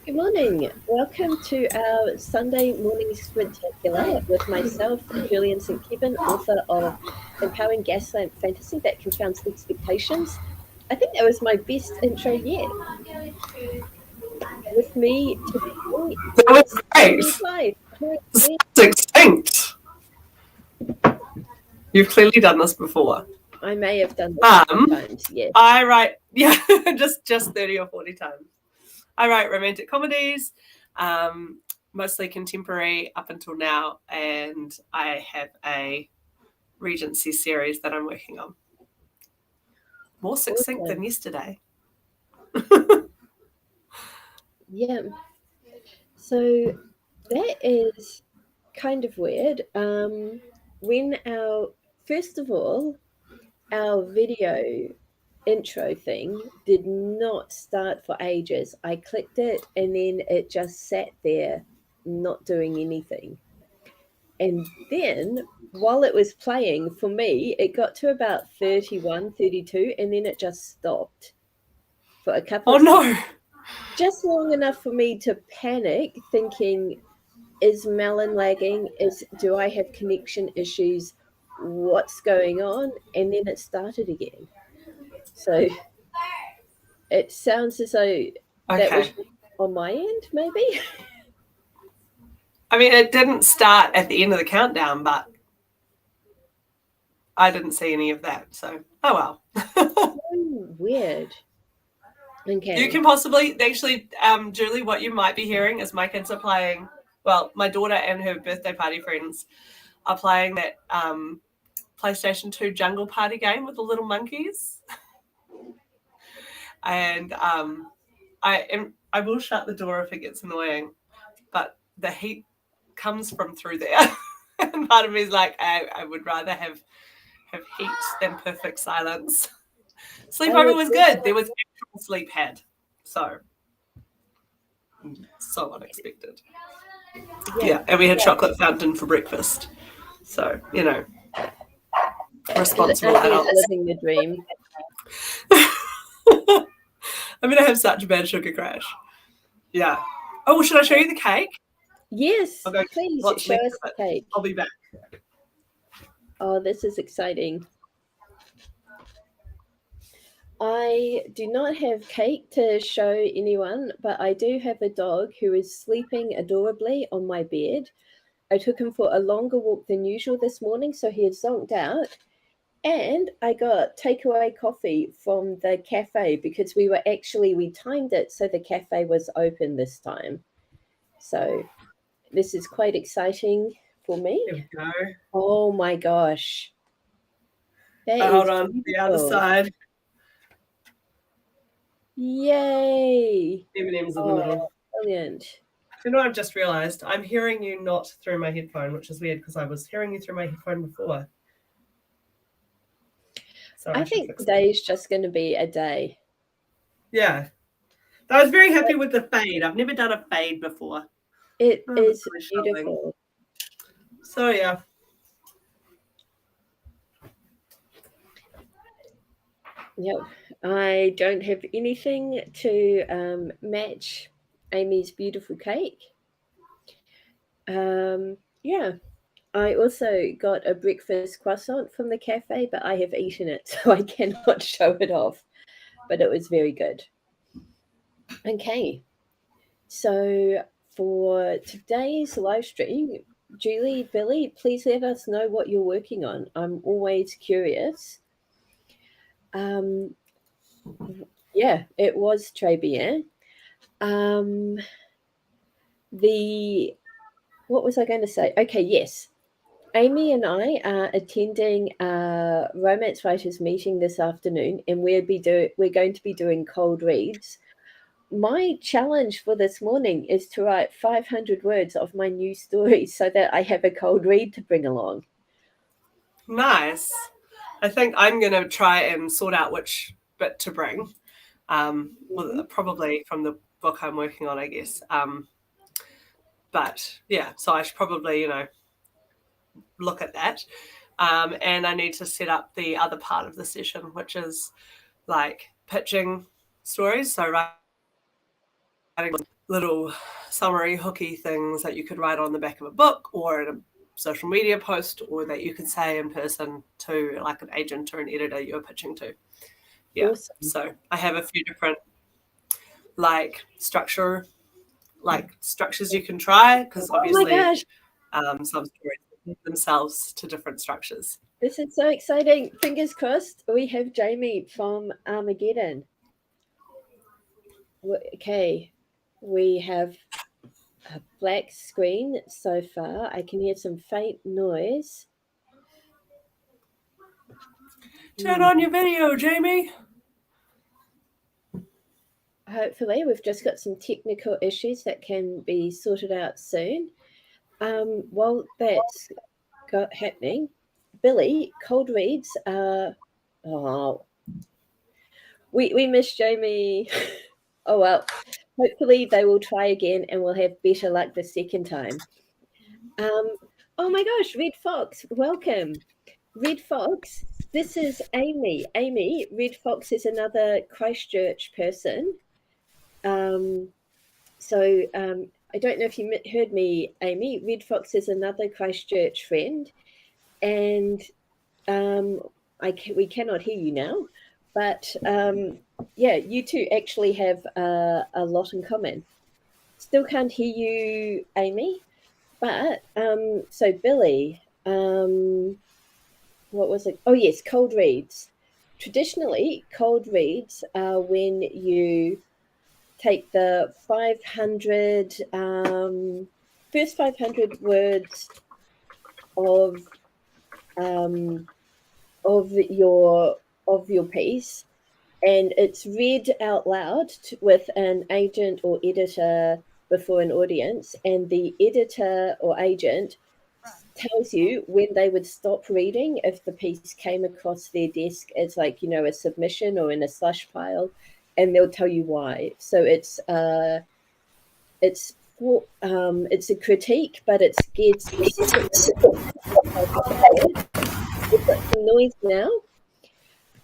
Good morning. Welcome to our Sunday morning Sprintacular with myself, Gillian St, Kevern, author of Empowering Gaslamp Fantasy That Confounds Expectations. I think that was my best intro yet. With me today That was is great. Amy Clive. Hi, It's Amy. extinct. You've clearly done this before. I may have done this a few Um, times, yes. I write, yeah, just 30 or 40 times. I write romantic comedies, mostly contemporary up until now, and I have a Regency series that I'm working on. More succinct than Awesome. yesterday. Yeah. So that is kind of weird. When first of all, our video intro thing did not start for ages. I clicked it and then it just sat there not doing anything. And then while it was playing for me, it got to about 31, 32, and then it just stopped for a couple Oh of seconds. no. Just long enough for me to panic, thinking, is Melon lagging? Do I have connection issues? What's going on? And then it started again. So it sounds as though that was Okay. on my end, maybe. I mean, it didn't start at the end of the countdown, but I didn't see any of that. So, oh well. Oh, weird. You Okay. can possibly, actually, Julie, what you might be hearing is my kids are playing, well, my daughter and her birthday party friends are playing that PlayStation 2 Jungle Party game with the little monkeys. And I will shut the door if it gets annoying, but the heat comes from through there. And part of me is like, I would rather have heat than perfect silence. Oh, Sleepover it was was good. There was actual sleep had. So unexpected. yeah. Yeah, and we had chocolate fountain for breakfast. So, responsible Amy's adults. living the dream. I'm going to have such a bad sugar crash. Yeah. Oh, should I show you the cake? Yes, I'll go please what's show left us of the it. cake. I'll be back. Oh, this is exciting. I do not have cake to show anyone, but I do have a dog who is sleeping adorably on my bed. I took him for a longer walk than usual this morning, so he is zonked out. And I got takeaway coffee from the cafe because we timed it so the cafe was open this time. So this is quite exciting for me. Here we go. Oh my gosh. That Hold is on. The other beautiful. side. Yay. M&M's in the Oh, middle. brilliant. You know what I've just realised? I'm hearing you not through my headphone, which is weird because I was hearing you through my headphone before. So I I should think fix that. today's just going to be a day. Yeah. I was very happy with the fade. I've never done a fade before. It Oh, the is sun is showing. beautiful. So yeah. Yep. I don't have anything to match Amy's beautiful cake. Yeah. I also got a breakfast croissant from the cafe, but I have eaten it, so I cannot show it off. But it was very good. Okay. So for today's live stream, Julie, Billy, please let us know what you're working on. I'm always curious. Um, yeah, it was Trebien. Um, the what was I going to say? Okay, yes. Amy and I are attending a romance writers meeting this afternoon, and we're going to be doing cold reads. My challenge for this morning is to write 500 words of my new story so that I have a cold read to bring along. Nice. I think I'm going to try and sort out which bit to bring. Well, probably from the book I'm working on, I guess. But yeah, so I should probably, look at that. And I need to set up the other part of the session, which is like pitching stories. So writing little summary hooky things that you could write on the back of a book or in a social media post, or that you could say in person to like an agent or an editor you're pitching to. Yeah. Awesome. So I have a few different like structures you can try, because obviously some stories lend themselves to different structures. This is so exciting. Fingers crossed. We have Jamie from Armageddon. Okay, we have a black screen so far. I can hear some faint noise. Turn on your video, Jamie. Hopefully, we've just got some technical issues that can be sorted out soon. While that's happening, Billy, cold reads are. Oh, we miss Jamie. Oh well, hopefully they will try again and we'll have better luck the second time. Oh my gosh, Red Fox, welcome. Red Fox, this is Amy. Amy, Red Fox is another Christchurch person. I don't know if you heard me, Amy. Red Fox is another Christchurch friend, and we cannot hear you now. But yeah, you two actually have a lot in common. Still can't hear you, Amy. But so Billy, what was it? Oh yes, cold reads. Traditionally, cold reads are when you take the 500 first 500 words of your piece, and it's read out loud with an agent or editor before an audience, and the editor or agent tells you when they would stop reading if the piece came across their desk as like, you know, a submission or in a slush pile, and they'll tell you why. So it's a critique, but it's geared specifically. We've got some noise now.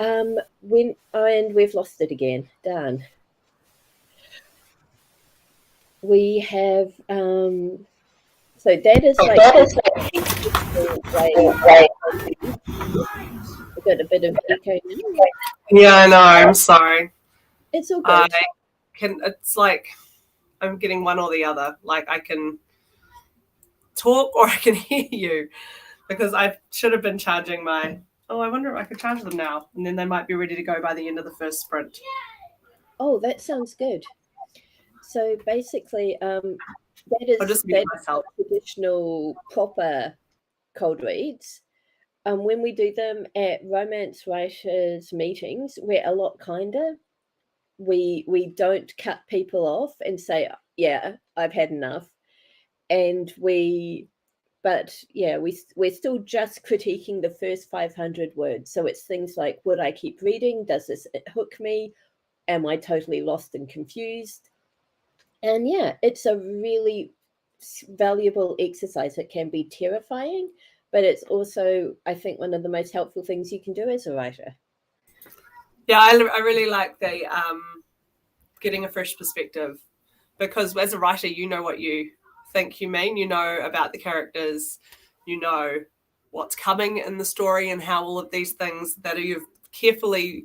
And we've lost it again. Darn. We have so that is like we've got a bit of echo now. Yeah, I know. I'm sorry. It's all good. It's like I'm getting one or the other. Like I can talk or I can hear you, because I should have been charging my. Oh, I wonder if I could charge them now, and then they might be ready to go by the end of the first sprint. Oh, that sounds good. So basically, that is traditional proper cold reads. When we do them at romance writers meetings, we're a lot kinder. We don't cut people off and say, "Yeah, I've had enough," and we're still just critiquing the first 500 words. So it's things like, would I keep reading? Does this hook me? Am I totally lost and confused? And yeah, it's a really valuable exercise. It can be terrifying, but it's also, I think, one of the most helpful things you can do as a writer. Yeah, I really like the getting a fresh perspective, because as a writer, you know what you think you mean, you know about the characters, you know what's coming in the story, and how all of these things that you've carefully,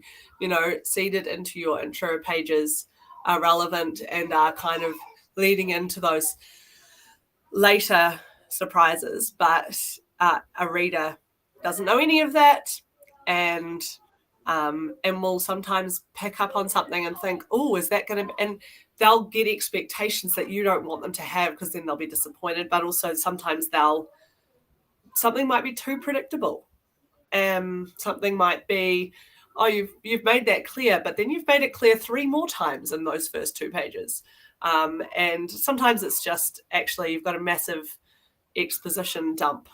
seeded into your intro pages are relevant and are kind of leading into those later surprises. But a reader doesn't know any of that, and will sometimes pick up on something and think, oh, is that going to... And they'll get expectations that you don't want them to have, because then they'll be disappointed. But also sometimes something might be too predictable. Something might be, oh, you've made that clear, but then you've made it clear 3 more times in those first 2 pages. And sometimes it's just actually you've got a massive exposition dump.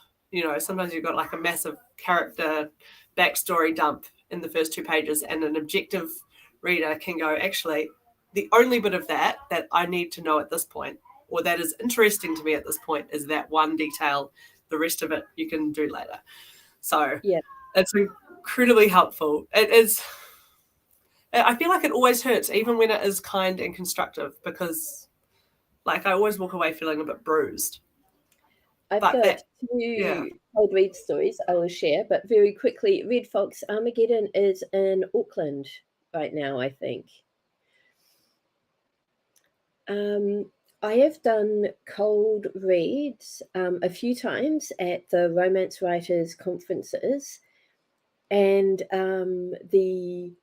Sometimes you've got like a massive character backstory dump in the first 2 pages, and an objective reader can go, actually, the only bit of that I need to know at this point, or that is interesting to me at this point, is that one detail. The rest of it you can do later. So yeah, it's incredibly helpful. It is. I feel like it always hurts, even when it is kind and constructive, because Like I always walk away feeling a bit bruised. I've But got that, two cold read stories I will share, but very quickly, Red Fox Armageddon is in Auckland right now, I think. I have done cold reads a few times at the romance writers conferences, and the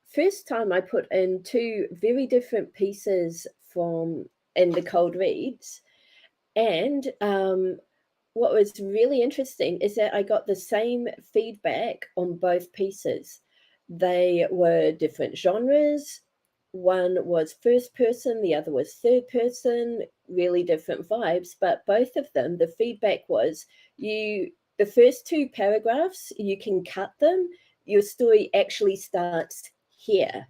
first time I put in two very different pieces from in the cold reads, and what was really interesting is that I got the same feedback on both pieces. They were different genres. One was first person, the other was third person, really different vibes. But both of them, the feedback was the first two paragraphs, you can cut them. Your story actually starts here.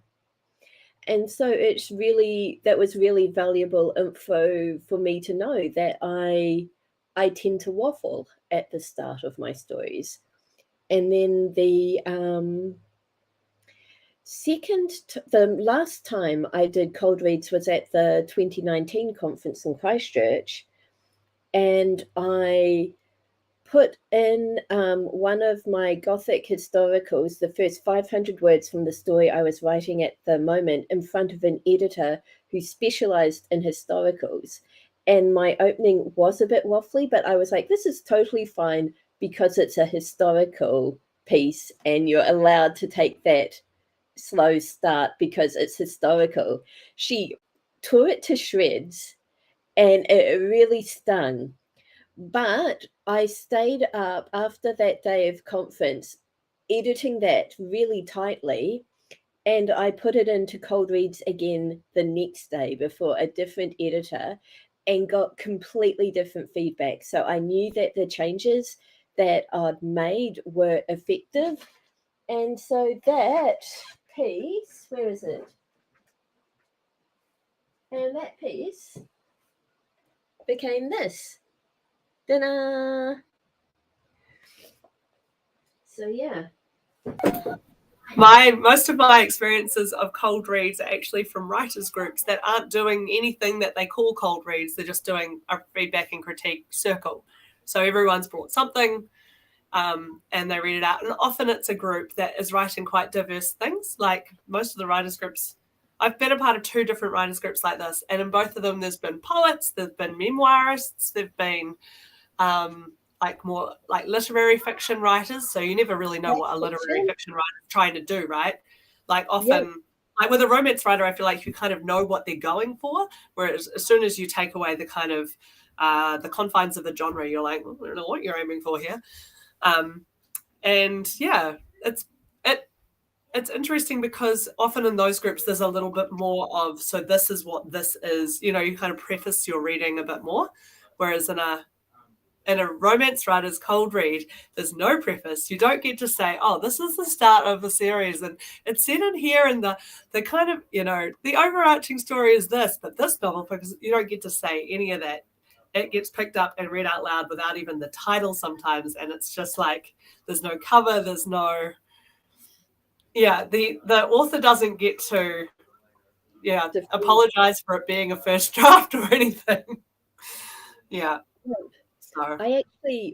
And so that was really valuable info for me to know that I tend to waffle at the start of my stories. And then the last time I did cold reads was at the 2019 conference in Christchurch, and I put in one of my Gothic historicals, the first 500 words from the story I was writing at the moment, in front of an editor who specialized in historicals. And my opening was a bit waffly, but I was like, this is totally fine because it's a historical piece and you're allowed to take that slow start because it's historical. She tore it to shreds and it really stung. But I stayed up after that day of conference, editing that really tightly, and I put it into cold reads again the next day before a different editor and got completely different feedback. So I knew that the changes that I'd made were effective. And so that piece, where is it? And that piece became this. Ta-da! So yeah. most of my experiences of cold reads are actually from writers groups that aren't doing anything that they call cold reads. They're just doing a feedback and critique circle. So everyone's brought something and they read it out. And often it's a group that is writing quite diverse things. Like most of the writers groups, I've been a part of two different writers groups like this. And in both of them, there's been poets, there's been memoirists, there've been like more like literary fiction writers. So you never really know what a literary fiction writer is trying to do, right? Like often, like with a romance writer, I feel like you kind of know what they're going for. Whereas as soon as you take away the kind of the confines of the genre, you're like, I don't know what you're aiming for here. And yeah, it's interesting because often in those groups there's a little bit more of, so this is what this is, you know, you kind of preface your reading a bit more, whereas in a romance writer's cold read, there's no preface. You don't get to say, oh, this is the start of the series and it's set in here and the kind of, you know, the overarching story is this, but this novel, because you don't get to say any of that. It gets picked up and read out loud without even the title sometimes, and it's just like there's no cover, there's no the author doesn't get to apologize for it being a first draft or anything. So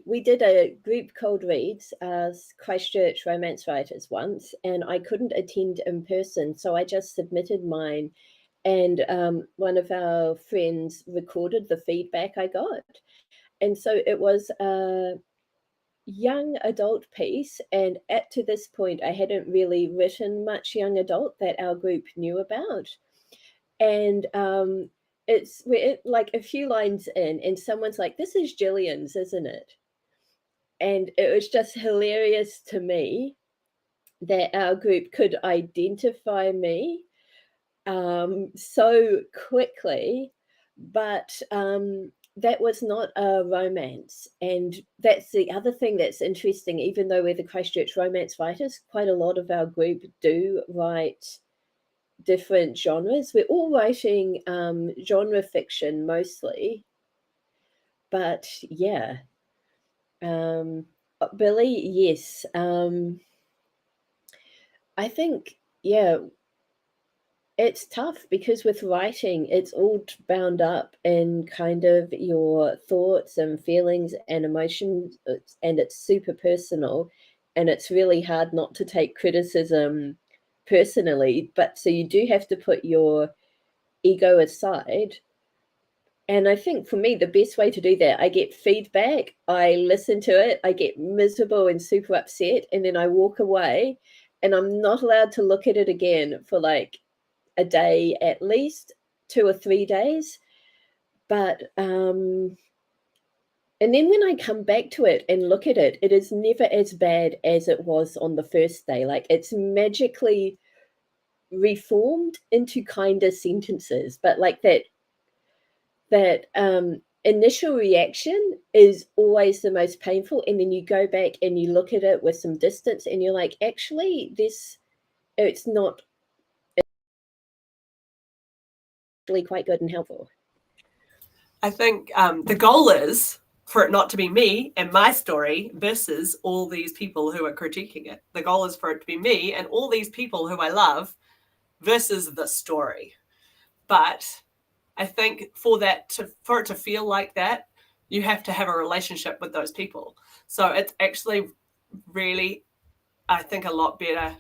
we did a group cold reads as Christchurch romance writers once, and I couldn't attend in person, so I just submitted mine, and one of our friends recorded the feedback I got. And so it was a young adult piece, and to this point I hadn't really written much young adult that our group knew about. And we're like a few lines in and someone's like, this is Gillian's, isn't it? And it was just hilarious to me that our group could identify me so quickly. But that was not a romance. And that's the other thing that's interesting. Even though we're the Christchurch romance writers, quite a lot of our group do write different genres. We're all writing genre fiction mostly. But yeah. Billy, yes. I think, yeah, it's tough because with writing, it's all bound up in kind of your thoughts and feelings and emotions, and it's super personal, and it's really hard not to take criticism personally. But so you do have to put your ego aside. And I think for me, the best way to do that, I get feedback, I listen to it, I get miserable and super upset, and then I walk away, and I'm not allowed to look at it again for like a day, at least 2 or 3 days. But and then when I come back to it and look at it, it is never as bad as it was on the first day. Like, it's magically reformed into kinder sentences, but like that initial reaction is always the most painful, and then you go back and you look at it with some distance and you're like, actually, it's not really quite good and helpful. I think the goal is for it not to be me and my story versus all these people who are critiquing it. The goal is for it to be me and all these people who I love versus the story. But I think for it to feel like that, you have to have a relationship with those people. So it's actually really, I think, a lot better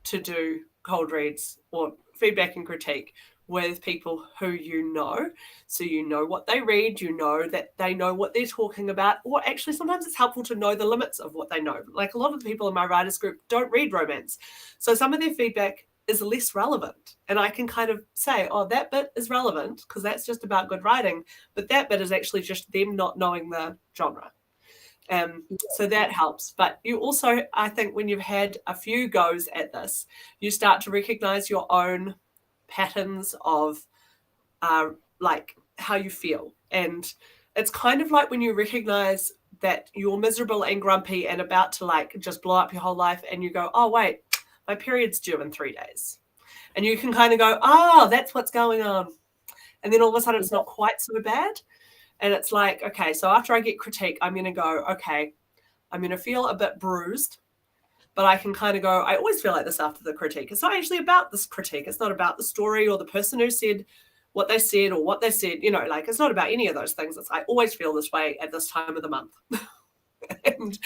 to do cold reads or feedback and critique with people who you know. So you know what they read, you know that they know what they're talking about, or actually sometimes it's helpful to know the limits of what they know. Like, a lot of the people in my writers group don't read romance. So some of their feedback is less relevant. And I can kind of say, oh, that bit is relevant because that's just about good writing. But that bit is actually just them not knowing the genre. So that helps. But you also, I think, when you've had a few goes at this, you start to recognize your own patterns of like how you feel. And it's kind of like when you recognize that you're miserable and grumpy and about to like just blow up your whole life, and you go, oh, wait, my period's due in 3 days. And you can kind of go, oh, that's what's going on. And then all of a sudden it's not quite so bad. And it's like, okay, so after I get critique, I'm going to go, okay, I'm going to feel a bit bruised, but I can kind of go, I always feel like this after the critique. It's not actually about this critique. It's not about the story or the person who said what they said or what they said, you know, like, it's not about any of those things. It's, I always feel this way at this time of the month. and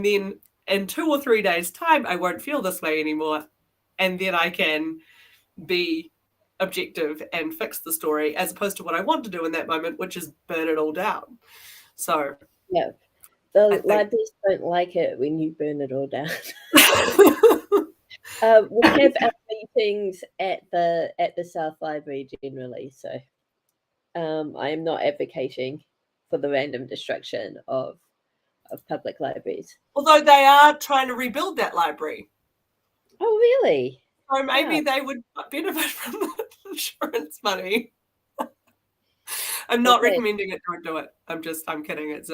then in 2 or 3 days' time, I won't feel this way anymore. And then I can be objective and fix the story, as opposed to what I want to do in that moment, which is burn it all down. So yeah, the libraries don't like it when you burn it all down. We have our meetings at the South Library generally, so I am not advocating for the random destruction of public libraries. Although they are trying to rebuild that library. Oh, really? So maybe they would benefit from the insurance money. I'm not recommending it. Don't do it. I'm kidding. It's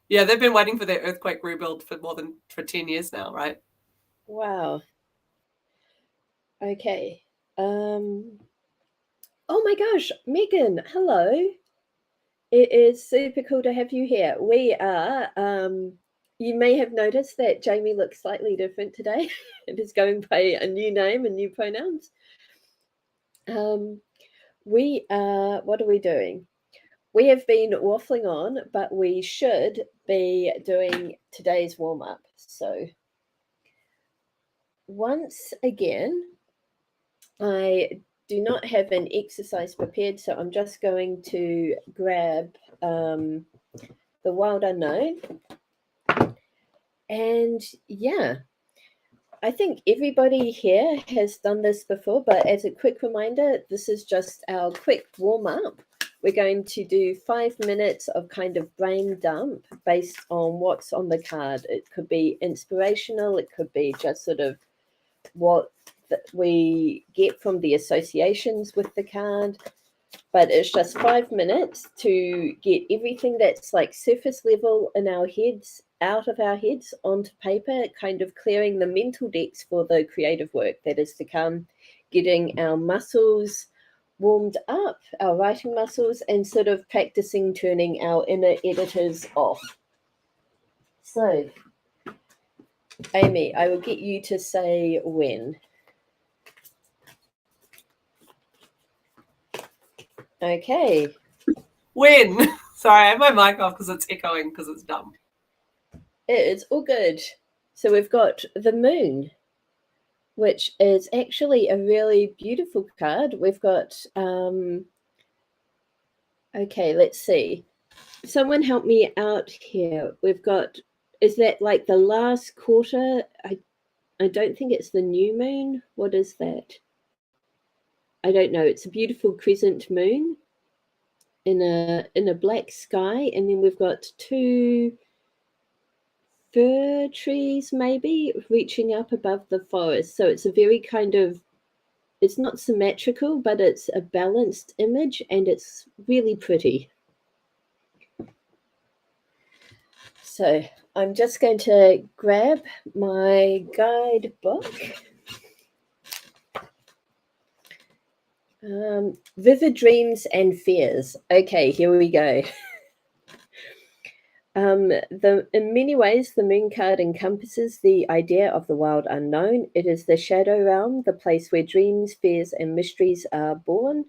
yeah, they've been waiting for their earthquake rebuild for 10 years now, right? Wow. Okay. Oh my gosh, Megan, hello. It is super cool to have you here. We are, you may have noticed that Jamie looks slightly different today. It is going by a new name and new pronouns. We are, what are we doing? We have been waffling on, but we should be doing today's warm-up. So once again, I do not have an exercise prepared, so I'm just going to grab the Wild Unknown. And yeah, I think everybody here has done this before, but as a quick reminder, this is just our quick warm-up. We're going to do 5 minutes of kind of brain dump based on what's on the card. It could be inspirational, it could be just sort of what we get from the associations with the card, but it's just 5 minutes to get everything that's like surface level in our heads out of our heads onto paper, kind of clearing the mental decks for the creative work that is to come, getting our muscles warmed up, our writing muscles, and sort of practicing turning our inner editors off. So Amy, I will get you to say when. Okay. When? Sorry, I have my mic off because it's echoing because it's dumb. It's all good. So we've got the moon, which is actually a really beautiful card. We've got, okay, let's see. Someone help me out here. We've got, is that like the last quarter? I don't think it's the new moon. What is that? I don't know. It's a beautiful crescent moon in a black sky, and then we've got two fir trees maybe reaching up above the forest. So it's a very kind of, it's not symmetrical, but it's a balanced image, and it's really pretty. So I'm just going to grab my guidebook. Vivid dreams and fears. Okay, here we go. In many ways, the moon card encompasses the idea of the wild unknown. It is the shadow realm, the place where dreams, fears, and mysteries are born.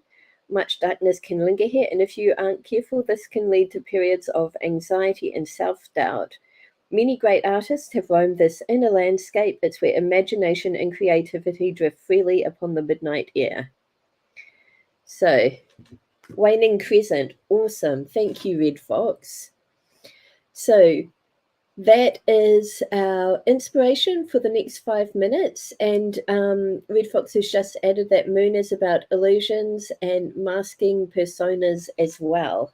Much darkness can linger here, and if you aren't careful, this can lead to periods of anxiety and self-doubt. Many great artists have roamed this inner landscape. It's where imagination and creativity drift freely upon the midnight air. So, waning crescent, awesome. Thank you, Red Fox. So that is our inspiration for the next 5 minutes. And Red Fox has just added that moon is about illusions and masking personas as well.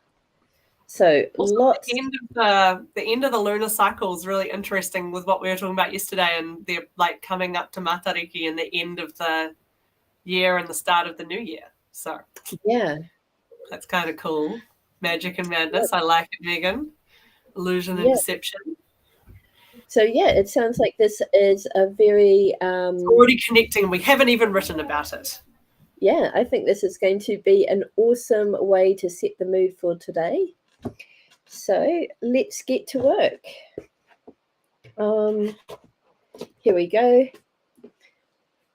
So also, lots. The end of the lunar cycle is really interesting with what we were talking about yesterday, and they're like coming up to Matariki and the end of the year and the start of the new year. So yeah, that's kind of cool. Magic and madness. I like it, Megan. Illusion and deception. So yeah, it sounds like this is a very already connecting. We haven't even written about it. Yeah, I think this is going to be an awesome way to set the mood for today. So let's get to work. Here we go.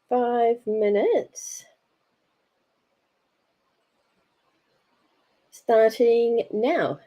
5 minutes. Starting now.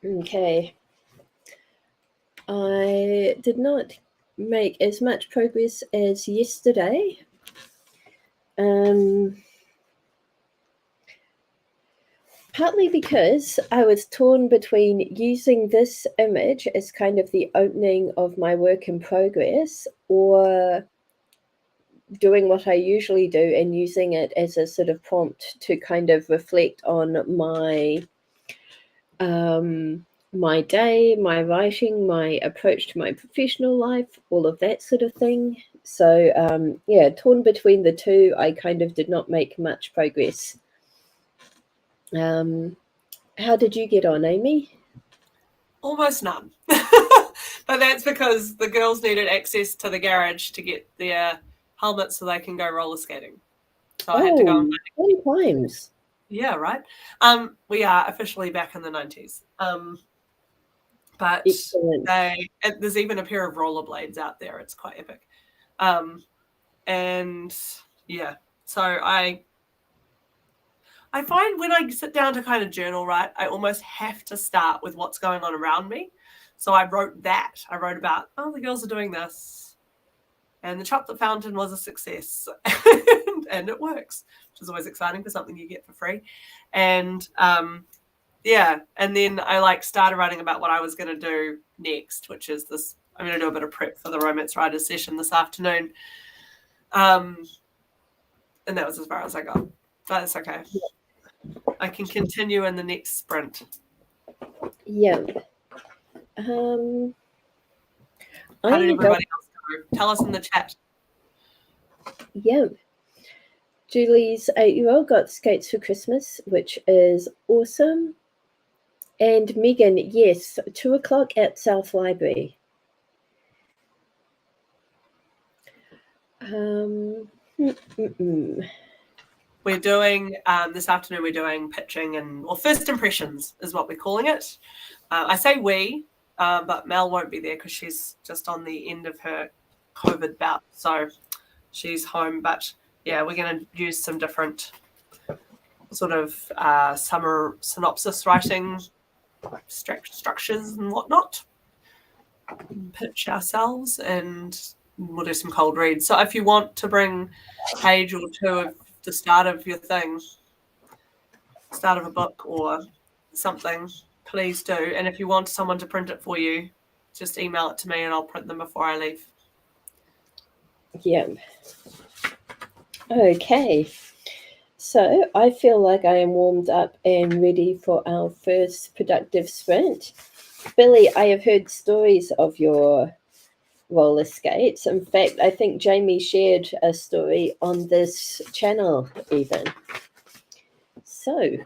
Okay. I did not make as much progress as yesterday. Partly because I was torn between using this image as kind of the opening of my work in progress, or doing what I usually do and using it as a sort of prompt to kind of reflect on my day, my writing, my approach to my professional life, all of that sort of thing. So yeah, torn between the two. I kind of did not make much progress. How did you get on, Amy? Almost none. But that's because the girls needed access to the garage to get their helmets so they can go roller skating. So I had to go and fun times. Yeah, right. We are officially back in the 90s. But Excellent. there's even a pair of rollerblades out there. It's quite epic. And yeah, so I find when I sit down to kind of journal, right, I almost have to start with what's going on around me. So I wrote that. I wrote about, oh, the girls are doing this. And the chocolate fountain was a success. And it works, which is always exciting for something you get for free. And yeah, and then I started writing about what I was going to do next, which is this. I'm going to do a bit of prep for the Romance Writers session this afternoon. And that was as far as I got. But it's okay. I can continue in the next sprint. Yeah. How did everybody else go? Tell us in the chat. Yeah. Julie's 8-year-old got skates for Christmas, which is awesome. And Megan, yes, 2:00 at South Library. We're doing, this afternoon, we're doing pitching or first impressions is what we're calling it. I say we, but Mel won't be there because she's just on the end of her COVID bout. So she's home. But yeah, we're going to use some different sort of summer synopsis writing structures and whatnot. Pitch ourselves and we'll do some cold reads. So if you want to bring a page or two of the start of your thing, start of a book or something, please do. And if you want someone to print it for you, just email it to me and I'll print them before I leave. Yeah. Okay. So I feel like I am warmed up and ready for our first productive sprint. Billy, I have heard stories of your roller skates. In fact, I think Jamie shared a story on this channel even. So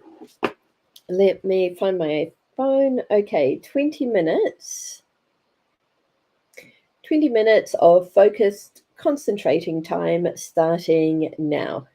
let me find my phone. Okay, 20 minutes. 20 minutes of focused, concentrating time starting now.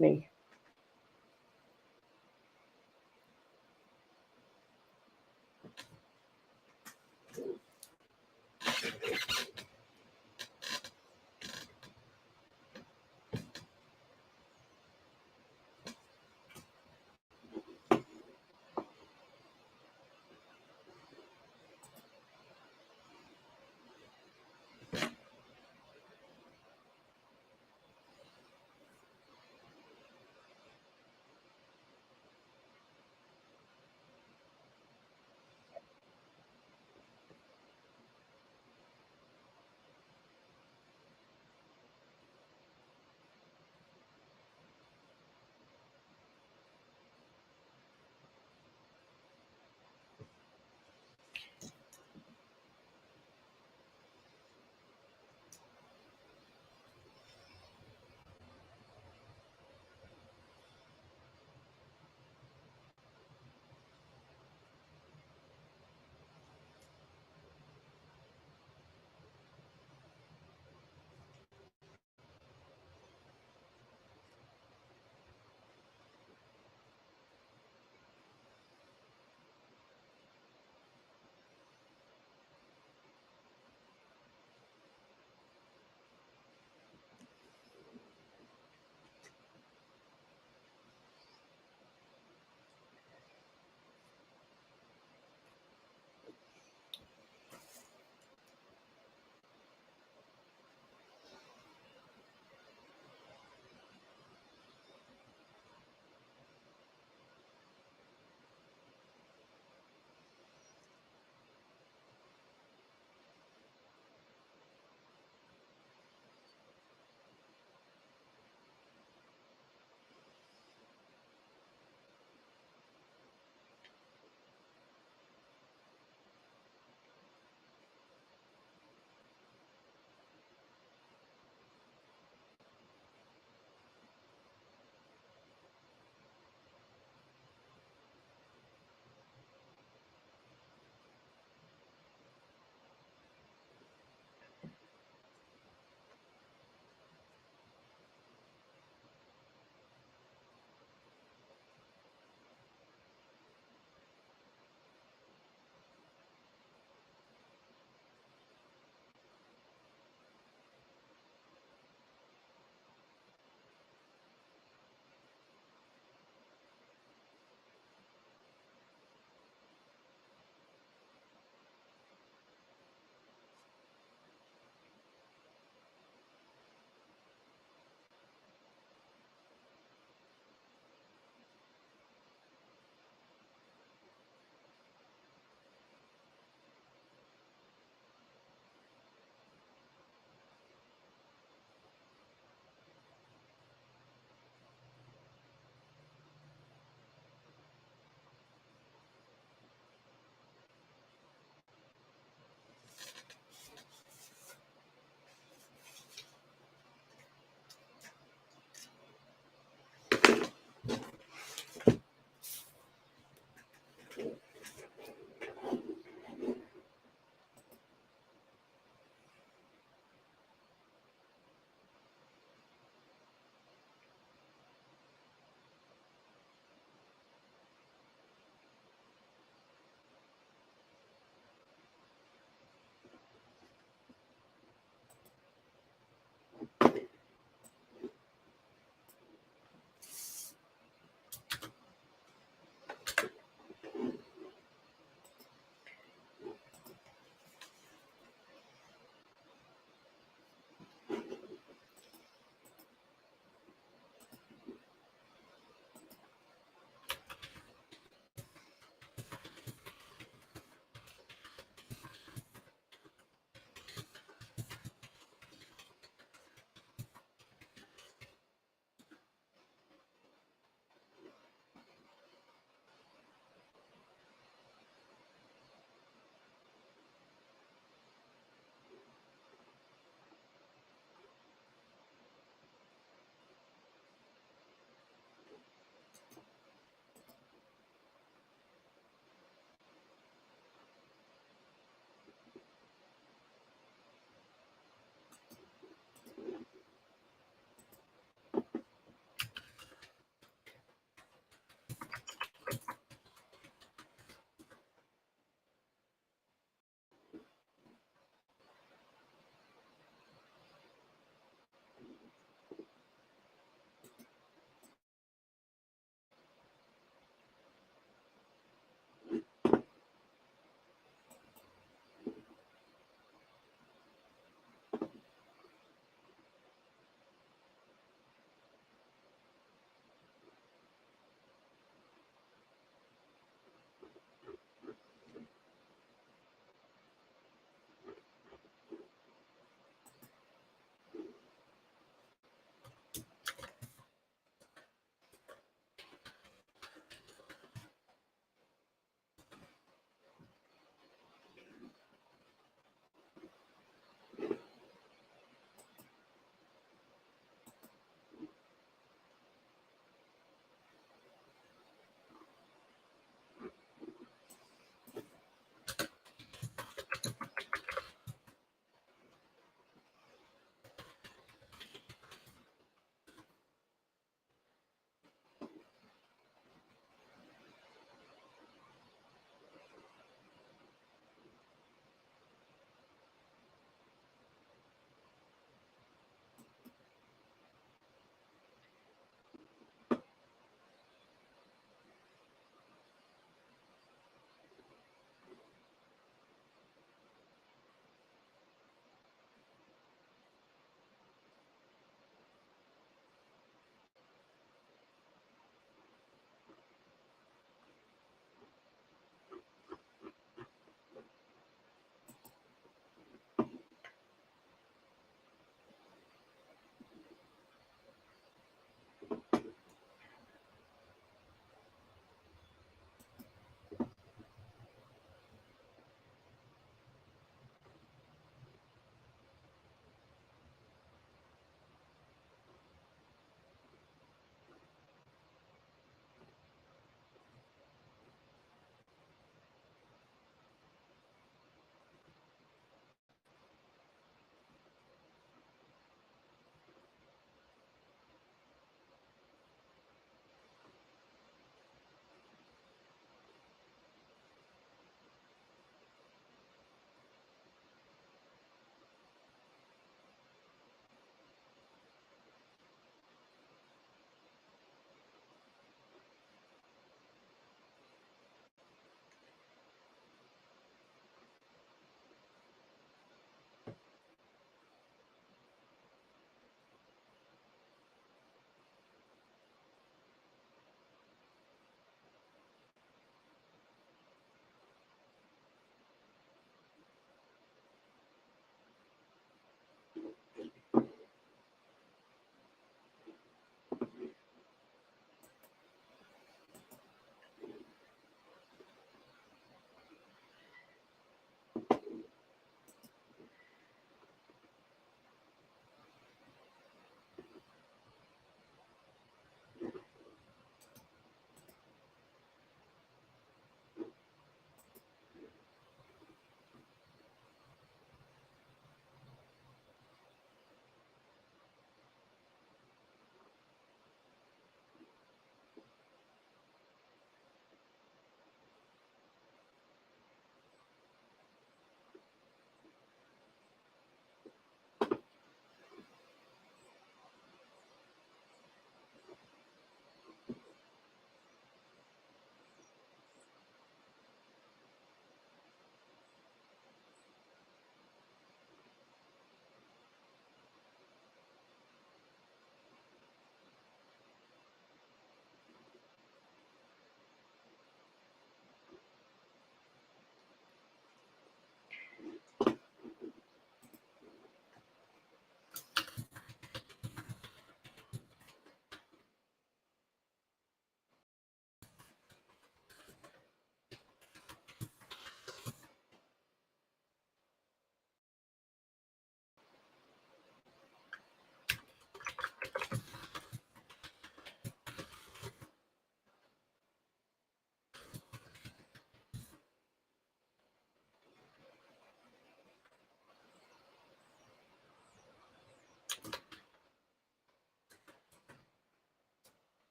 with me.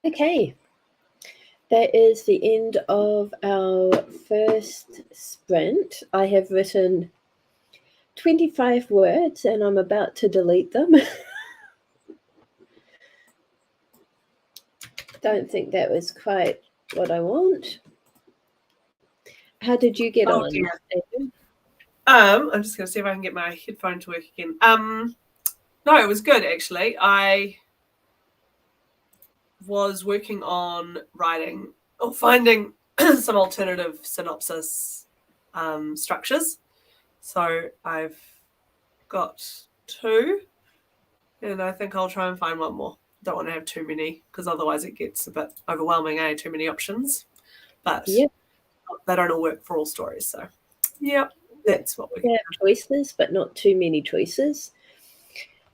Okay. That is the end of our first sprint. I have written 25 words and I'm about to delete them. Don't think that was quite what I want. How did you get on? Dear. I'm just going to see if I can get my headphone to work again. No, it was good, actually. I was working on writing or finding some alternative synopsis structures. So I've got 2, and I think I'll try and find one more. Don't want to have too many because otherwise it gets a bit overwhelming, Too many options. But they don't all work for all stories. So, that's what we have choices, but not too many choices.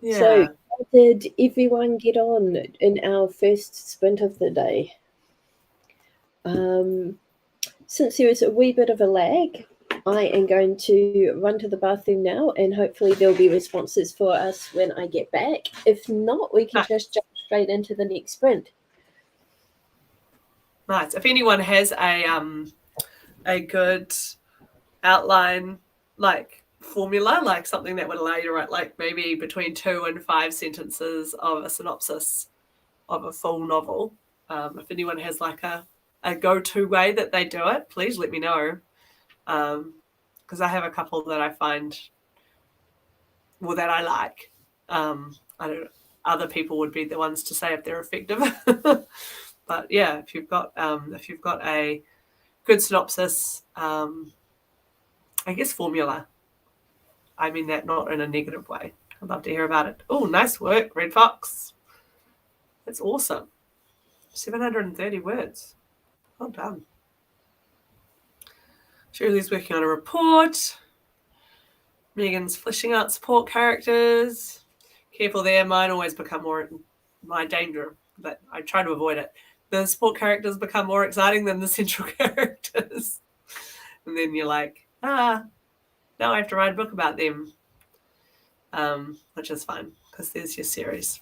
Yeah. So, how did everyone get on in our first sprint of the day? Since there is a wee bit of a lag, I am going to run to the bathroom now, and hopefully there'll be responses for us when I get back. If not, we can just jump straight into the next sprint. Nice. If anyone has a good outline, like formula, like something that would allow you to write like maybe between 2 and 5 sentences of a synopsis of a full novel, if anyone has like a go-to way that they do it, please let me know, because I have a couple that I find, well, that I like. I don't know, other people would be the ones to say if they're effective. But yeah, if you've got a good synopsis, I guess formula, I mean that not in a negative way. I'd love to hear about it. Oh, nice work, Red Fox. That's awesome. 730 words. Well done. Julie's working on a report. Megan's fleshing out support characters. Careful there, mine always become more my danger, but I try to avoid it. The support characters become more exciting than the central characters. And then you're like, now I have to write a book about them, which is fine because there's your series.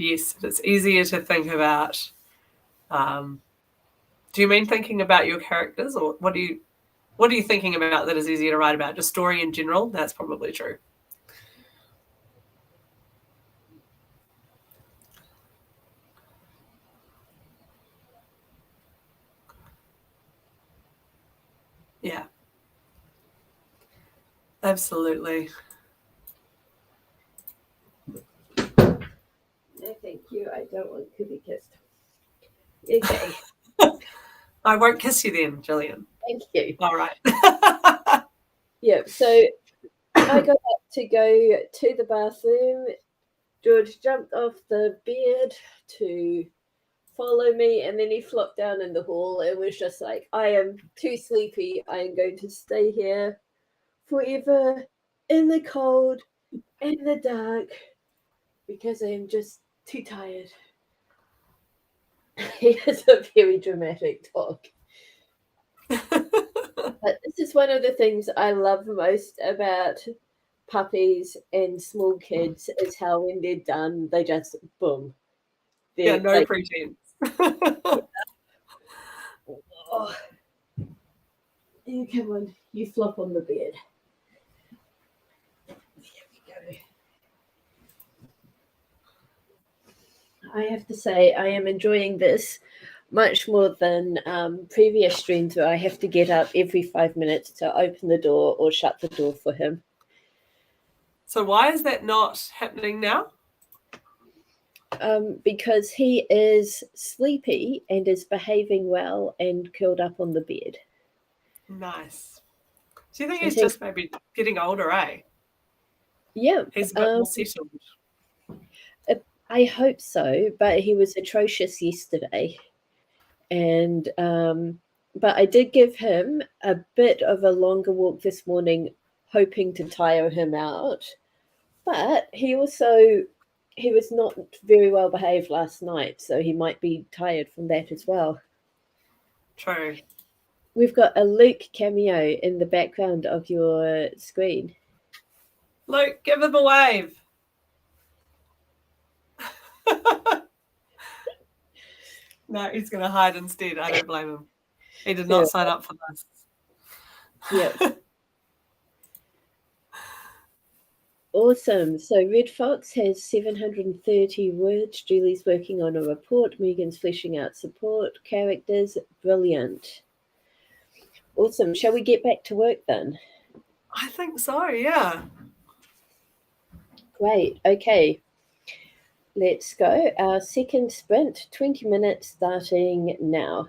Yes, it's easier to think about. Do you mean thinking about your characters, or what are you thinking about that is easier to write about? Just story in general? That's probably true. Yeah. Absolutely. No, thank you. I don't want to be kissed. Okay. I won't kiss you then, Gillian. Thank you. All right. Yeah, so I got up to go to the bathroom. George jumped off the bed to follow me, and then he flopped down in the hall and was just like, I am too sleepy. I am going to stay here forever in the cold, in the dark, because I am just too tired. He has a very dramatic talk. But this is one of the things I love most about puppies and small kids is how when they're done, they just boom. Yeah, no pretense. Oh, you come on, you flop on the bed. Here we go. I have to say, I am enjoying this much more than previous streams where I have to get up every 5 minutes to open the door or shut the door for him. So why is that not happening now? Because he is sleepy and is behaving well and curled up on the bed. Nice. Do you think he's just maybe getting older, eh? Yeah. He's a bit more settled. I hope so, but he was atrocious yesterday. And but I did give him a bit of a longer walk this morning, hoping to tire him out. But he also he was not very well behaved last night, so he might be tired from that as well. True. We've got a Luke cameo in the background of your screen. Luke, give him a wave. No, he's going to hide instead. I don't blame him. He did not sign up for this. Yep. Awesome. So Red Fox has 730 words. Julie's working on a report. Megan's fleshing out support characters. Brilliant. Awesome. Shall we get back to work then? I think so, yeah. Great. Okay. Let's go. Our second sprint, 20 minutes starting now.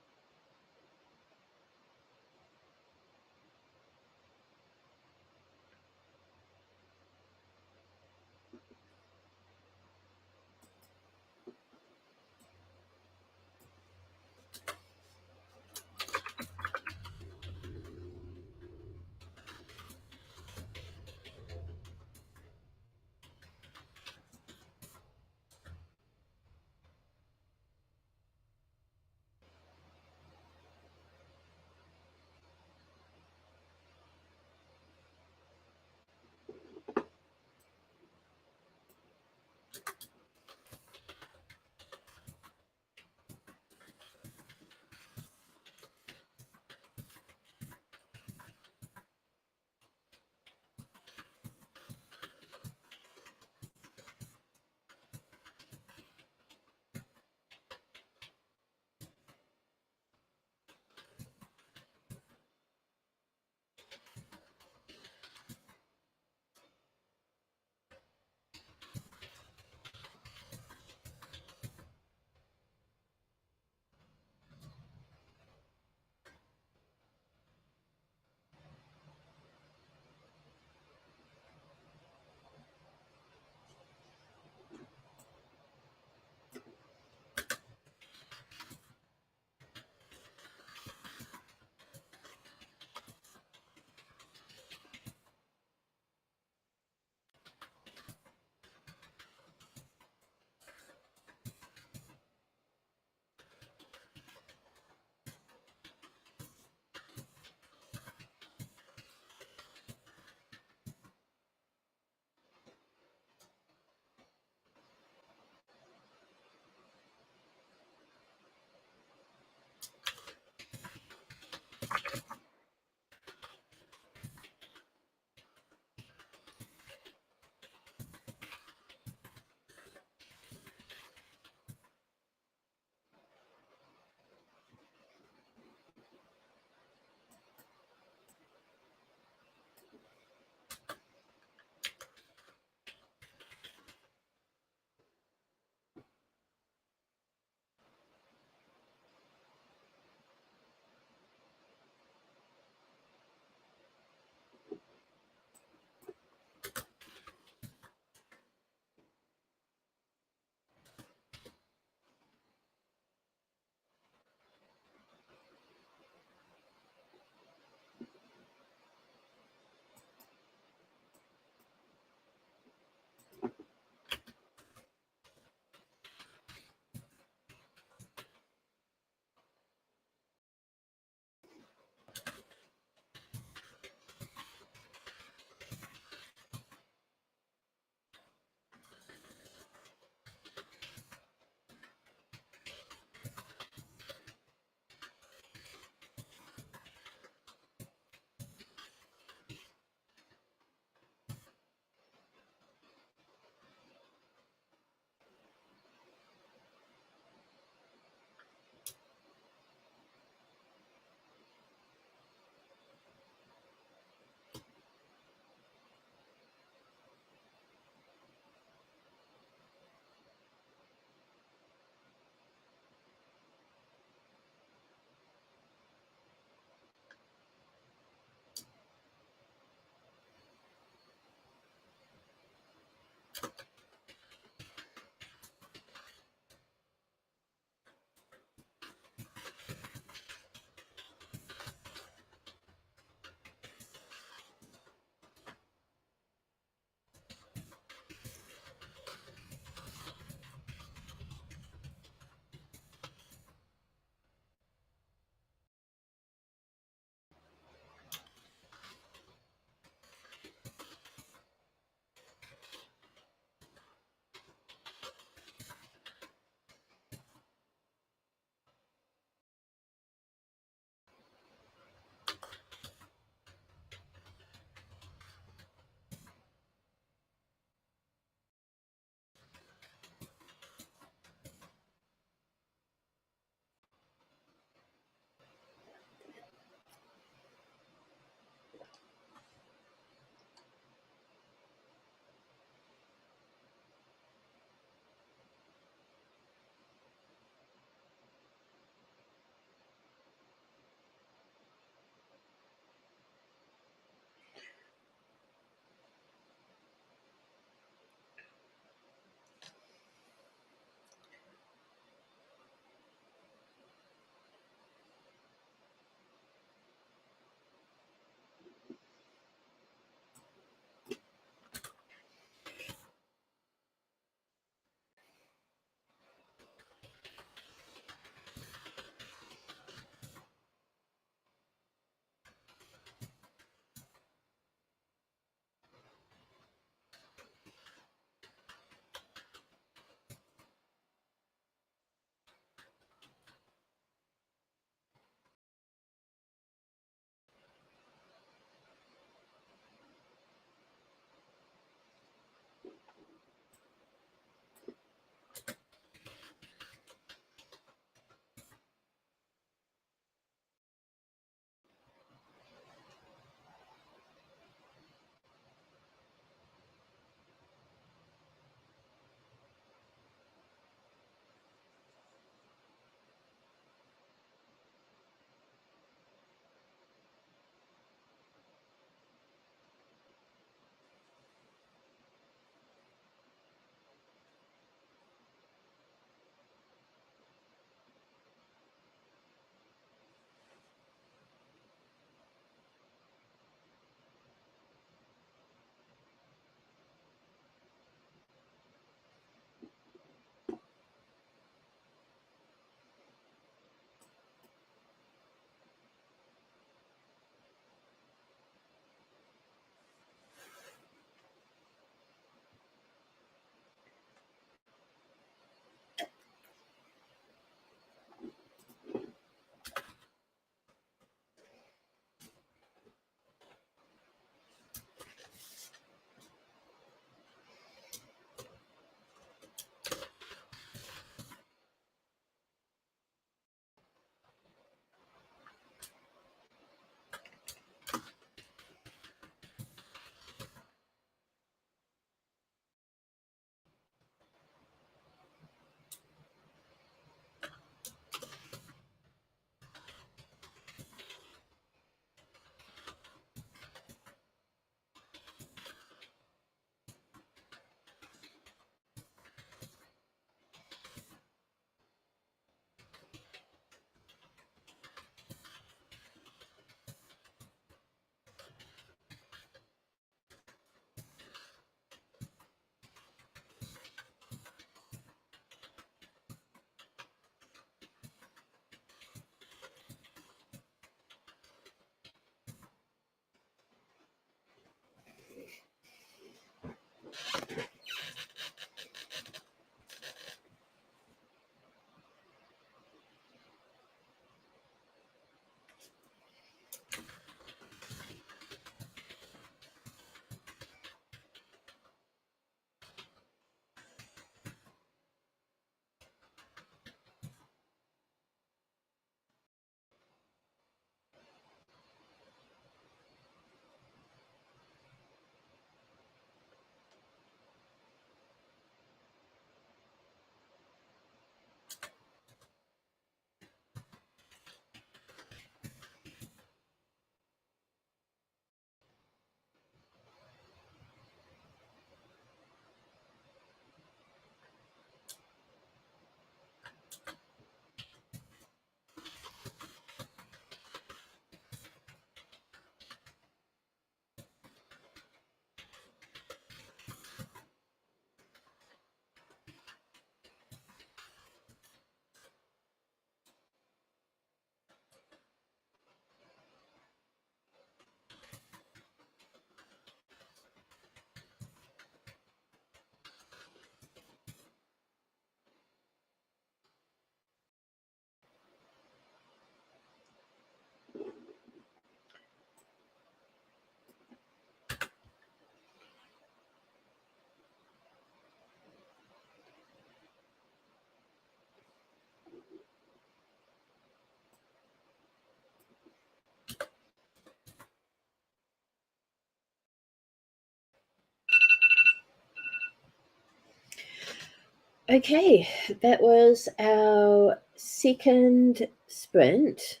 Okay, that was our second sprint.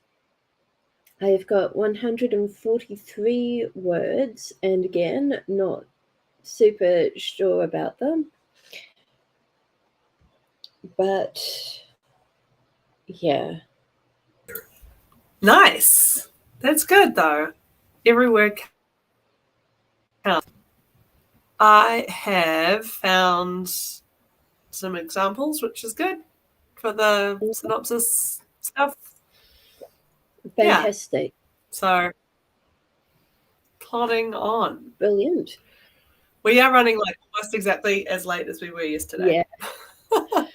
I've got 143 words, and again, not super sure about them. But yeah. Nice. That's good though. Every word counts. I have found some examples, which is good for the synopsis stuff. Fantastic. Yeah. So plodding on. Brilliant. We are running like almost exactly as late as we were yesterday. Yeah.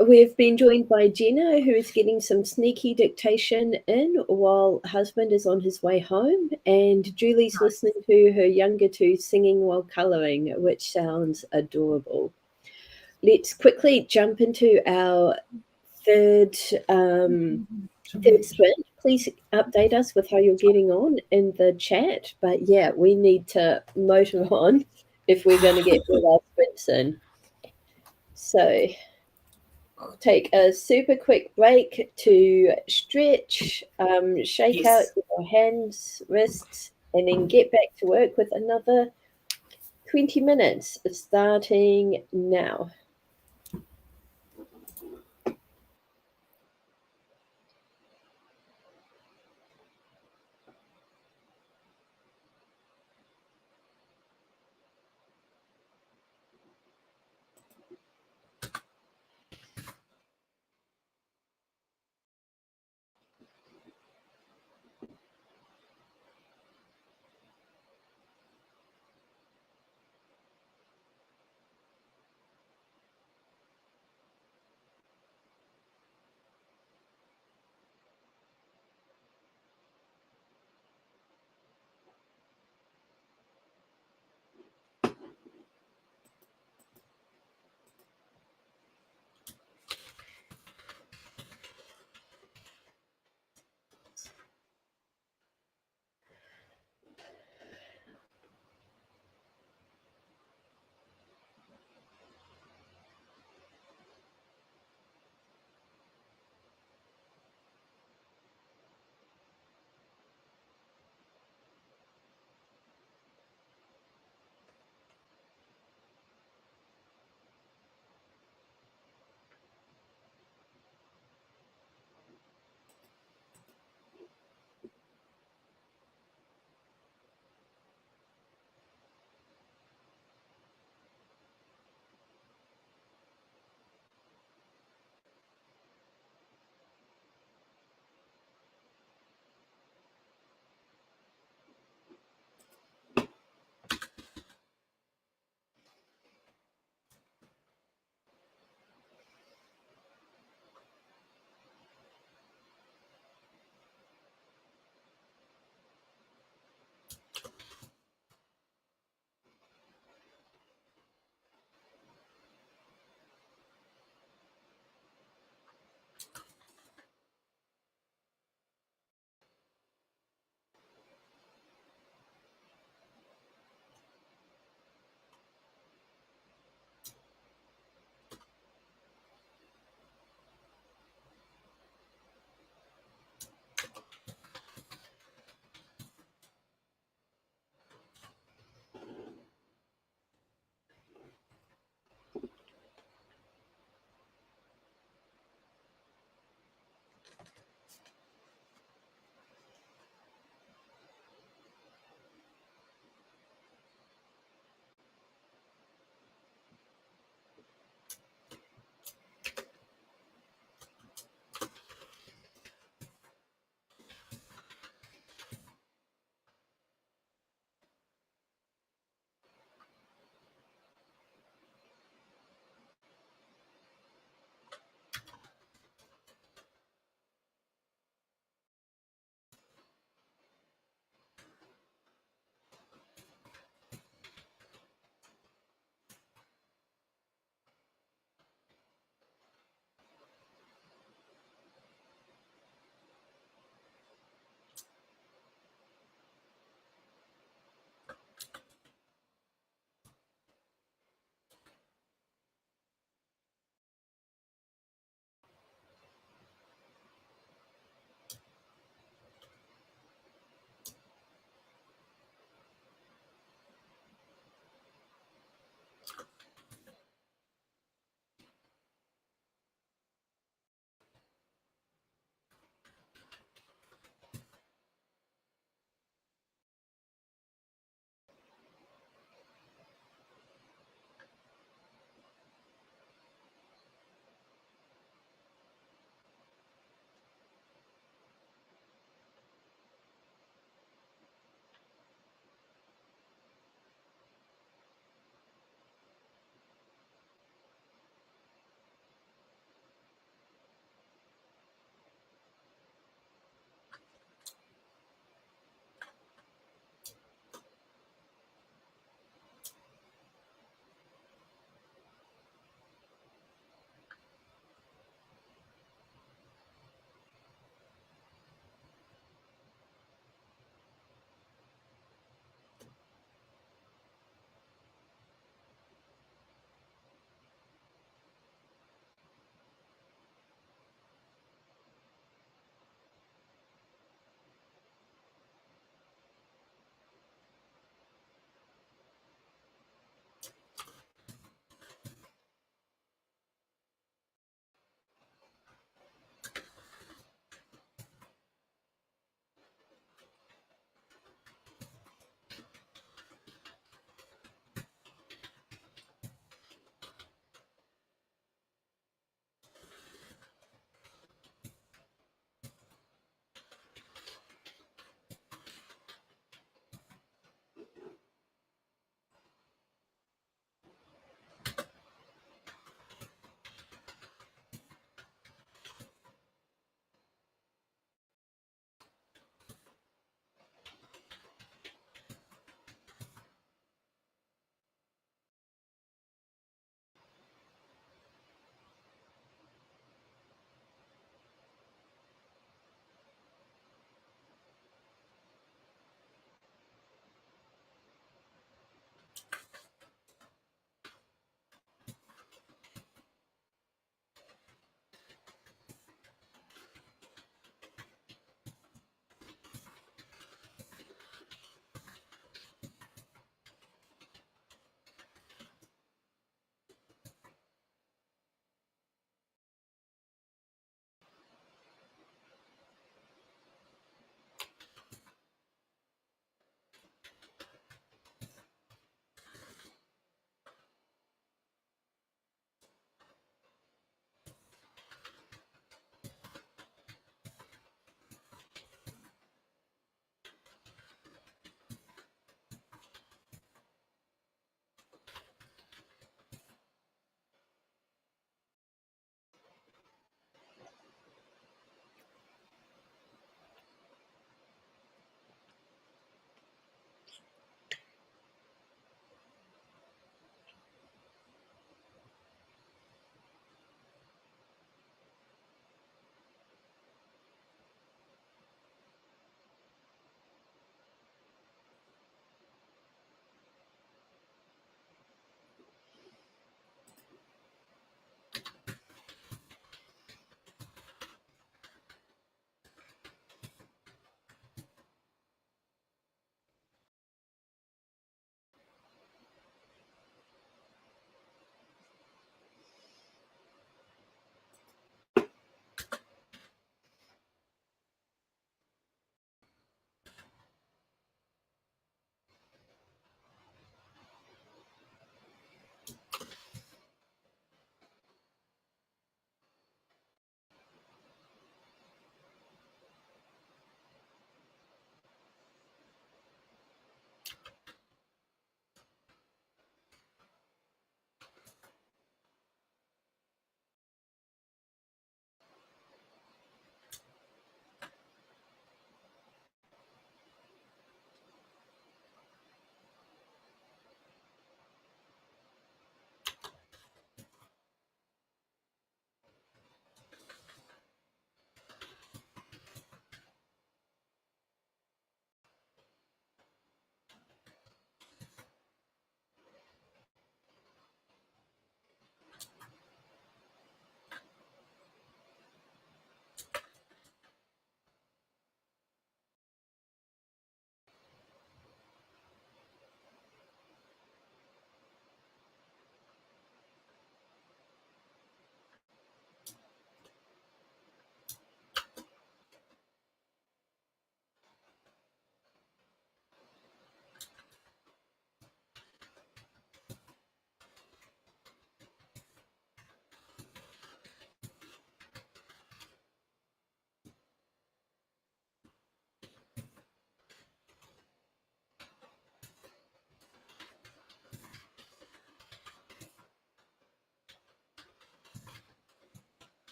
We've been joined by Jenna, who is getting some sneaky dictation in while husband is on his way home, and Julie's listening to her younger two singing while colouring, which sounds adorable. Let's quickly jump into our third sprint. Please update us with how you're getting on in the chat. But yeah, we need to motor on if we're going to get all our sprints in. So take a super quick break to stretch, shake out your hands, wrists, and then get back to work with another 20 minutes starting now.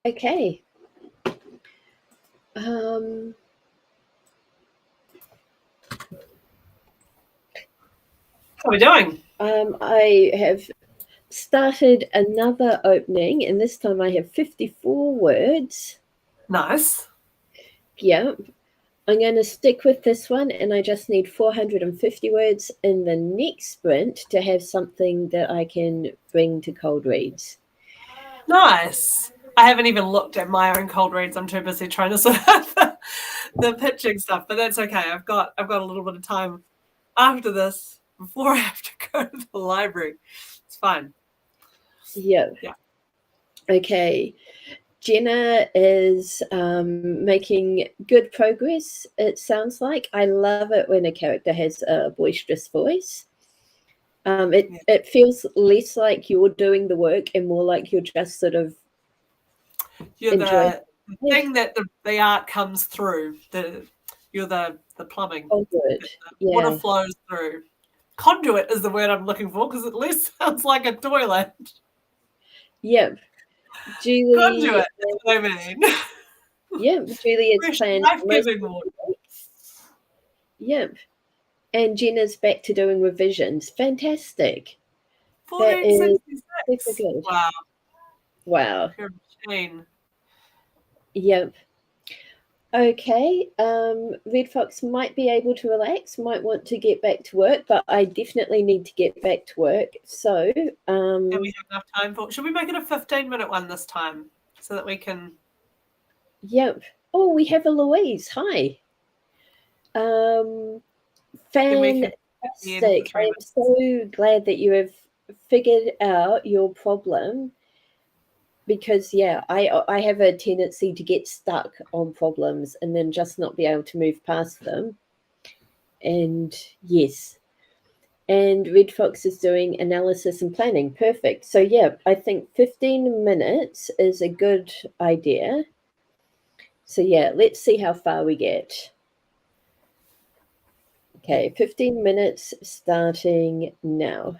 Okay. Um, How are we doing? I have started another opening, and this time I have 54 words. Nice. Yeah. I'm going to stick with this one, and I just need 450 words in the next sprint to have something that I can bring to cold reads. Nice. I haven't even looked at my own cold reads. I'm too busy trying to sort out the pitching stuff, but that's okay. I've got a little bit of time after this before I have to go to the library. It's fine. Yeah. Yeah. Okay. Jenna is making good progress, it sounds like. I love it when a character has a boisterous voice. It feels less like you're doing the work and more like you're just sort of You're enjoying the it. thing that the art comes through. You're the plumbing. Oh, good. The water Yeah. flows through. Conduit is the word I'm looking for because it at least sounds like a toilet. Yep. Julie. Conduit is what I mean. Yep. Julie is Fresh, planned for most life-giving of water. the week. Yep. And Jenna's back to doing revisions. Fantastic. That is super 1466. good. Wow. Wow. You're a machine. Yep. Okay. Red Fox might be able to relax, might want to get back to work, but I definitely need to get back to work. So, Do we have enough time for? Should we make it a 15-minute one this time so that we can? yep. Oh, we have a Louise. Hi. Then we can be in for Fantastic. 3 I am minutes. so glad that you have figured out your problem because yeah, I have a tendency to get stuck on problems and then just not be able to move past them. And yes. And Red Fox is doing analysis and planning. Perfect. So yeah, I think 15 minutes is a good idea. So yeah, let's see how far we get. Okay, 15 minutes starting now.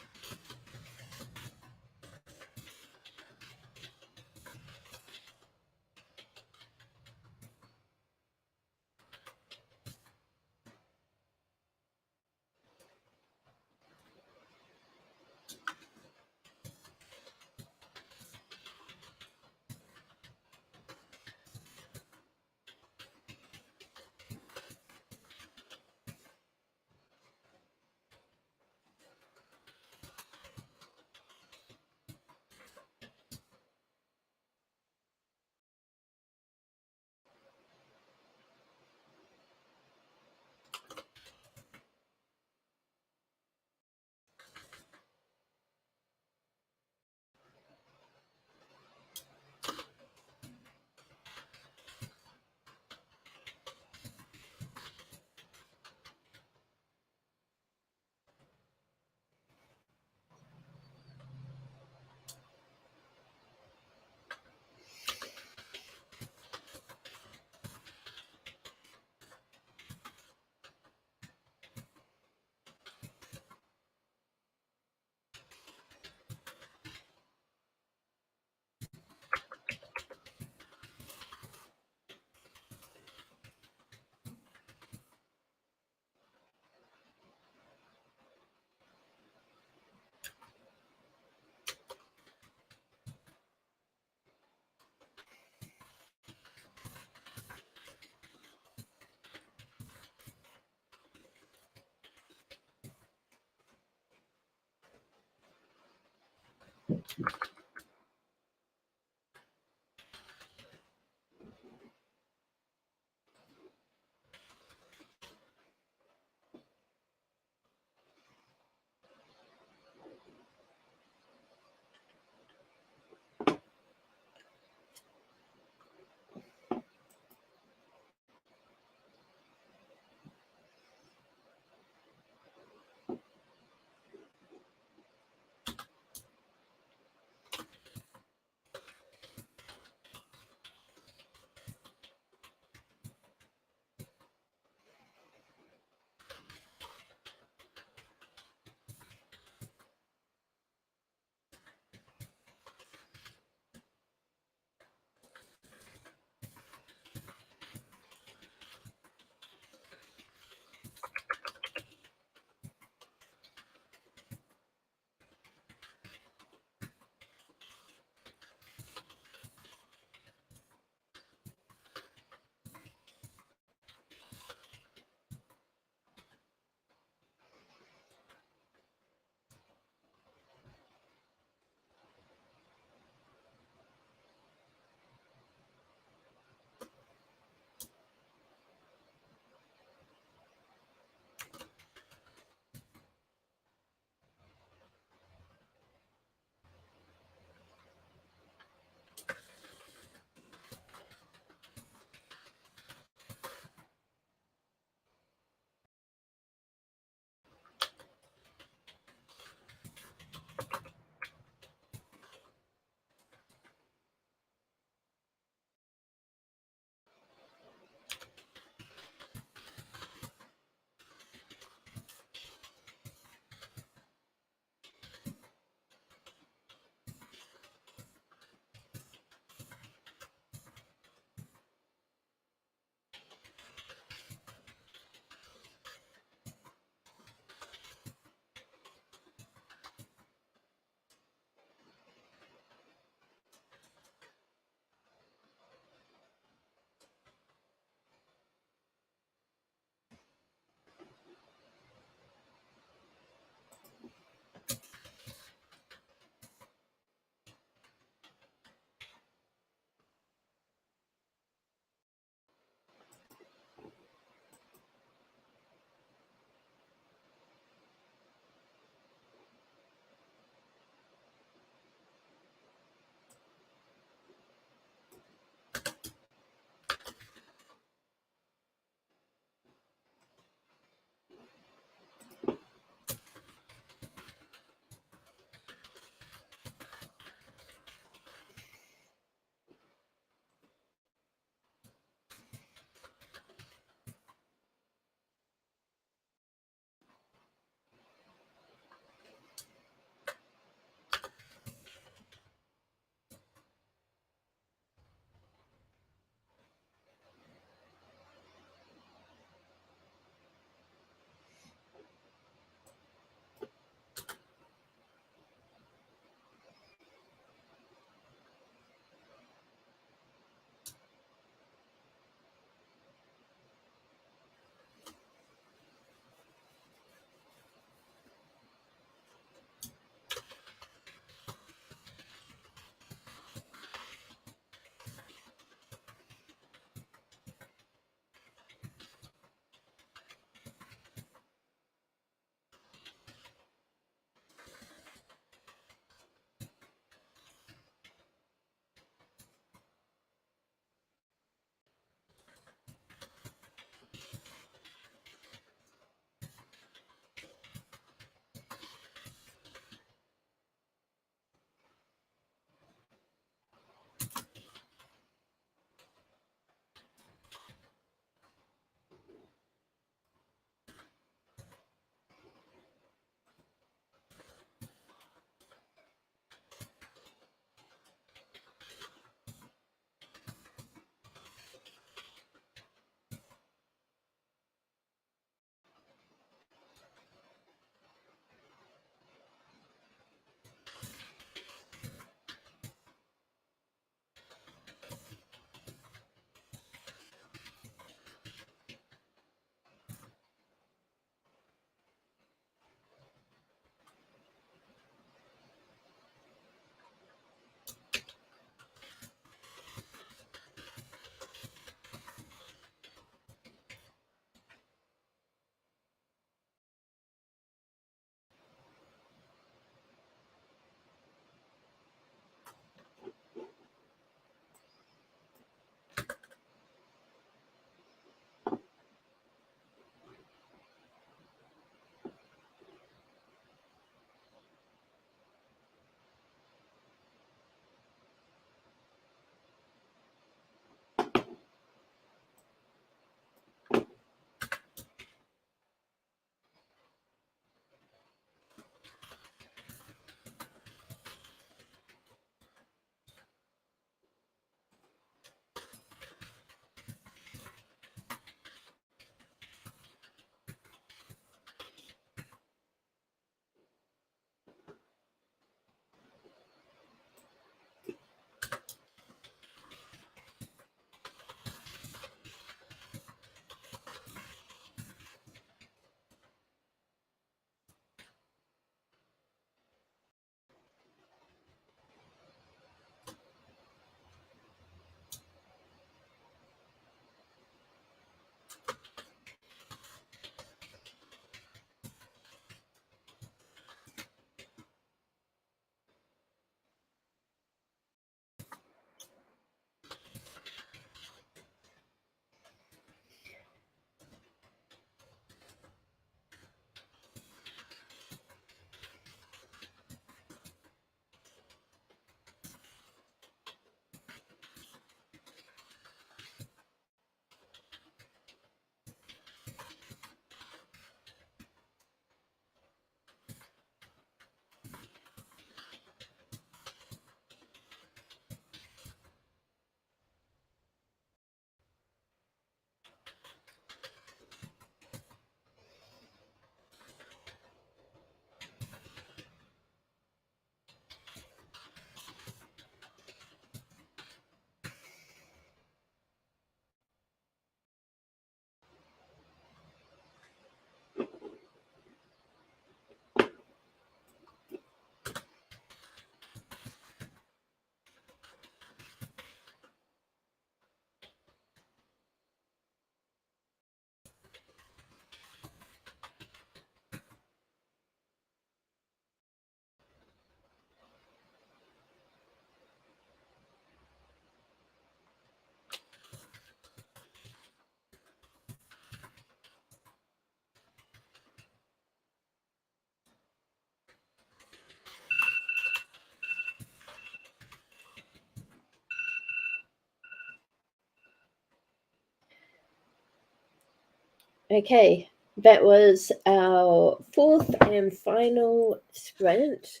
Okay, that was our fourth and final sprint.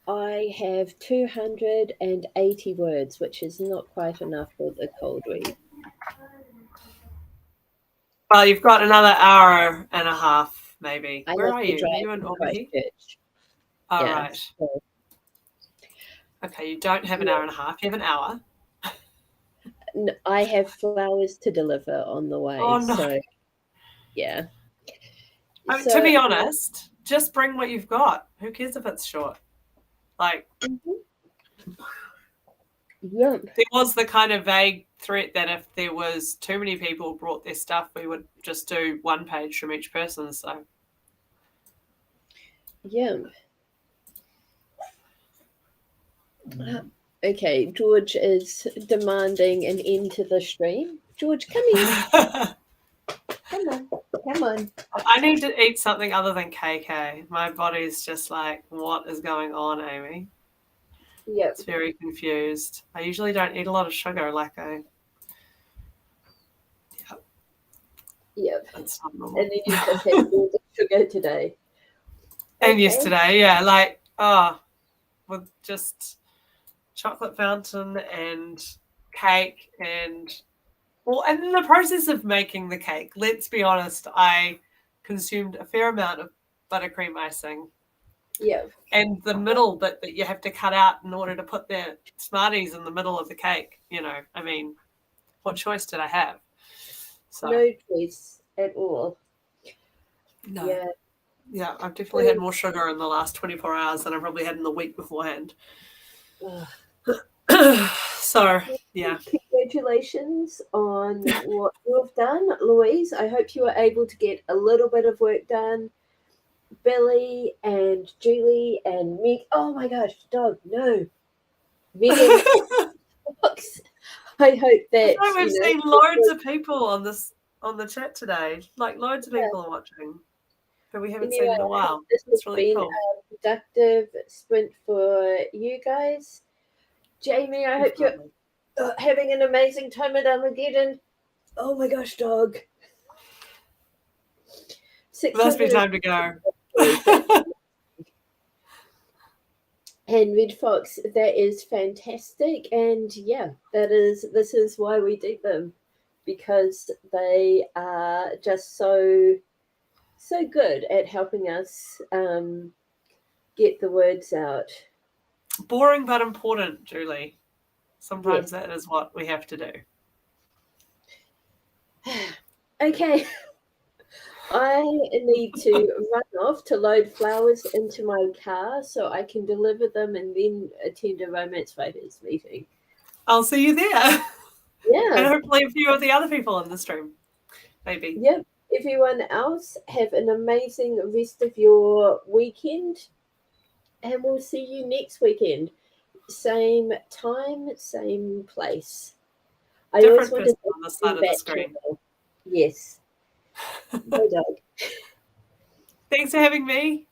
I have 280 words, which is not quite enough for the cold read. Well, you've got another hour and a half, maybe. I Where have are to you? Are drive you in to Albany? Christchurch. All Yeah. right. So, Okay, you don't have an hour and a half. You have an hour. I have flowers to deliver on the way. Oh, no. So, yeah. I mean, to So, be honest, just bring what you've got. Who cares if it's short? Like, yeah. there was the kind of vague threat that if there was too many people brought their stuff, we would just do one page from each person. So, Yeah. Okay, George is demanding an end to the stream. George, come in. Come on. Come on. I need to eat something other than KK. My body's just like, what is going on, Amy? Yep. It's very confused. I usually don't eat a lot of sugar. Yep. That's not normal. And then you just had all the sugar today. And Okay. yesterday, yeah, with just chocolate fountain and cake and in the process of making the cake, let's be honest, I consumed a fair amount of buttercream icing. Yeah. And the middle bit that you have to cut out in order to put the Smarties in the middle of the cake, I mean, what choice did I have? So No choice at all. no. Yeah. Yeah, I've definitely had more sugar in the last 24 hours than I probably had in the week beforehand. So, yeah. Congratulations on what you've done, Louise. I hope you were able to get a little bit of work done. Billy and Julie and Meg. Oh my gosh, dog, no. Megan Fox. I hope that We've seen loads of people on the chat today. Like loads of people are watching, but we haven't seen in a while. This has It's really been cool. a productive sprint for you guys. Jamie, I hope you're having an amazing time at Armageddon. Oh my gosh, dog. It must be time to go. And Red Fox, that is fantastic. And yeah, this is why we do them, because they are just so good at helping us get the words out. Boring but important, Julie. Sometimes that is what we have to do. Okay. I need to run off to load flowers into my car so I can deliver them and then attend a Romance Fighters meeting. I'll see you there. Yeah. And hopefully a few of the other people in the stream. Maybe. Yep. Everyone else, have an amazing rest of your weekend. And we'll see you next weekend. Same time, same place. I Different always person on the side of the screen. Yes. Bye, dog. Thanks for having me.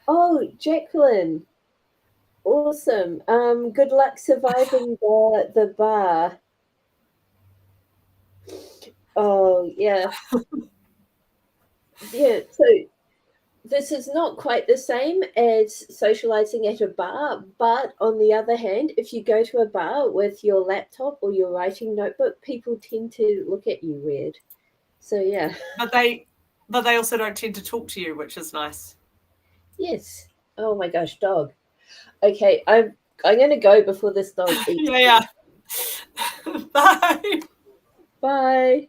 Oh, Jacqueline. Awesome. Good luck surviving the bar. Oh, yeah. Yeah, so this is not quite the same as socializing at a bar, but on the other hand, if you go to a bar with your laptop or your writing notebook, people tend to look at you weird. So yeah. But they also don't tend to talk to you, which is nice. Yes. Oh my gosh, dog. Okay, I'm gonna go before this dog eats. Yeah. Bye. Bye.